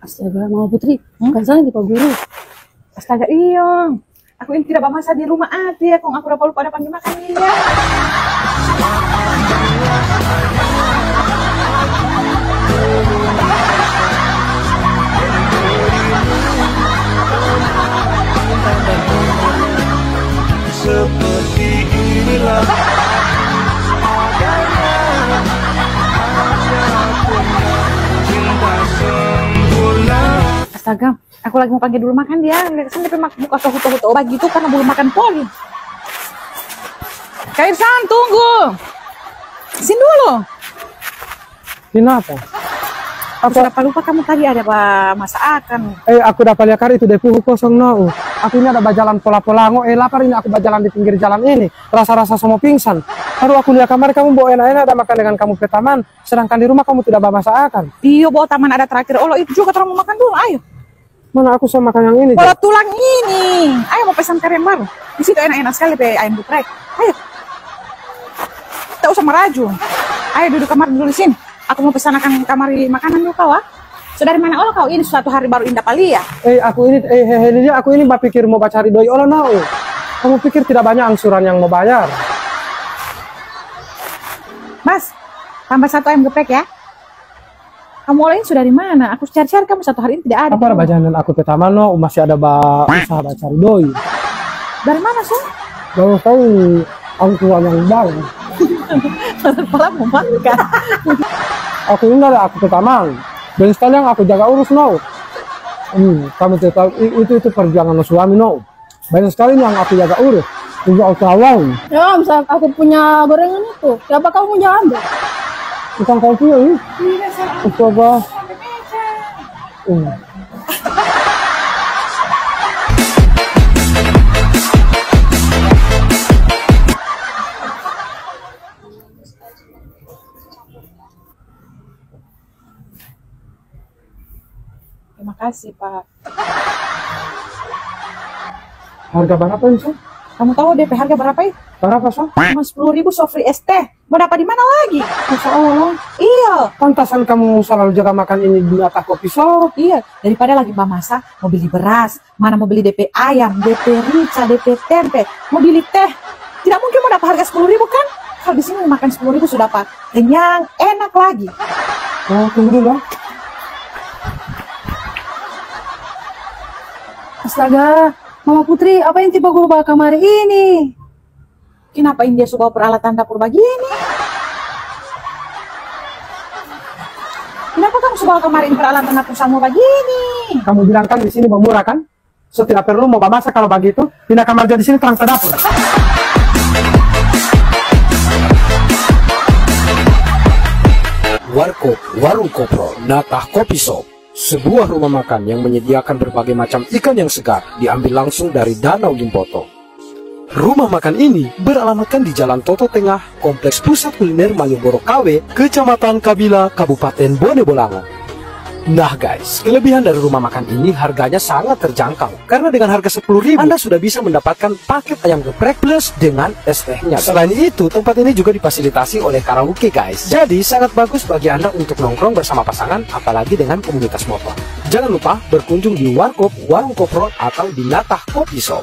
Astaga, Mama Putri, bukan salah di Pak Guru. Astaga, iya. Aku ini tidak bermasak di rumah aja. Kok aku udah lupa ada panggil makan ini ya. Seperti inilah adanya, hanya punya cinta sempurna. Astaga, aku lagi mau panggil dulu makan dia. Lihat kesini tapi muka tohu-tohu begitu karena belum makan poli. Kak Irsan, tunggu. Sini dulu. Kenapa? Aku sudah lupa kamu tadi ada apa masakan. Aku dapat lihat itu depuh kosong no. Aku ini ada berjalan pola-pola lapar ini aku berjalan di pinggir jalan ini. Rasa-rasa semua pingsan. Baru aku lihat kamar kamu bawa enak-enak ada makan dengan kamu ke taman. Sedangkan di rumah kamu tidak bawa masakan. Iya, bawa taman ada terakhir. Oh, itu juga terus mau makan dulu. Ayo. Mana aku sama makan yang ini? Pola tulang ini. Ayo mau pesan karen baru. Di situ enak-enak sekali ayam geprek. Ayo. Tak usah meraju. Ayo duduk kamar dulu di sini. Aku mau pesan akan kamar makanan dulu kau. Sudah dari mana kau ini suatu hari baru indah pali ya? Aku ini berpikir mau cari doi no. Kamu pikir tidak banyak angsuran yang mau bayar? Mas, tambah satu ayam geprek ya. Kamu olahin sudah dari mana? Aku cari-cari kamu satu hari ini tidak ada. Apa ada bajanan aku ke taman no, masih ada usaha cari doi. Dari mana, Son? Baru tahu angsuran yang bang. Kepala mau makan. Aku ini ada aku ke taman. Dan sekalian aku jaga urus no. Kamu tahu itu perjuangan suami no. Banyak sekali yang aku jaga urus. Juga aku awal. Ya, misal aku punya gorengan itu, siapa kamu punya ambil? Bukan kau punya ini. Coba. Terima kasih, Pak. Harga berapa ini, Son? Kamu tahu DP harga berapa ya? Berapa, Son? Cuma 10.000 so free ST. Mau dapat di mana lagi? Masya Allah. Iya. Pantasan kamu selalu jaga makan ini di atas kopi shop. Iya. Daripada lagi masak, mau beli beras, mana mau beli DP ayam, DP rica, DP tempe, mau beli teh. Tidak mungkin mau dapat harga 10.000 kan? Kalau di sini makan 10.000 sudah dapat kenyang, enak lagi. Oh, tunggu dulu. Astaga, Mama Putri, apa yang tiba guru bawa kamar ini? Kenapa India suka peralatan dapur begini? Kenapa kamu suka kemarin peralatan dapur sama begini? Kamu bilang kan di sini murah kan? So tidak perlu mau masak kalau begitu. Pindah kamar aja di sini transfer dapur. Warkop, Warung Kopro, Natah Kopi Shop. Sebuah rumah makan yang menyediakan berbagai macam ikan yang segar diambil langsung dari Danau Limpoto. Rumah makan ini beralamatkan di Jalan Toto Tengah, Kompleks Pusat Kuliner Malioboro KW, Kecamatan Kabila, Kabupaten Bone Bolango. Nah guys, kelebihan dari rumah makan ini harganya sangat terjangkau. Karena dengan harga 10.000 Anda sudah bisa mendapatkan paket ayam geprek plus dengan es tehnya. Selain itu, tempat ini juga difasilitasi oleh karaoke guys. Jadi sangat bagus bagi Anda untuk nongkrong bersama pasangan, apalagi dengan komunitas motor. Jangan lupa berkunjung di Warkop, Warung Kopro atau di Natah Kopi Shop.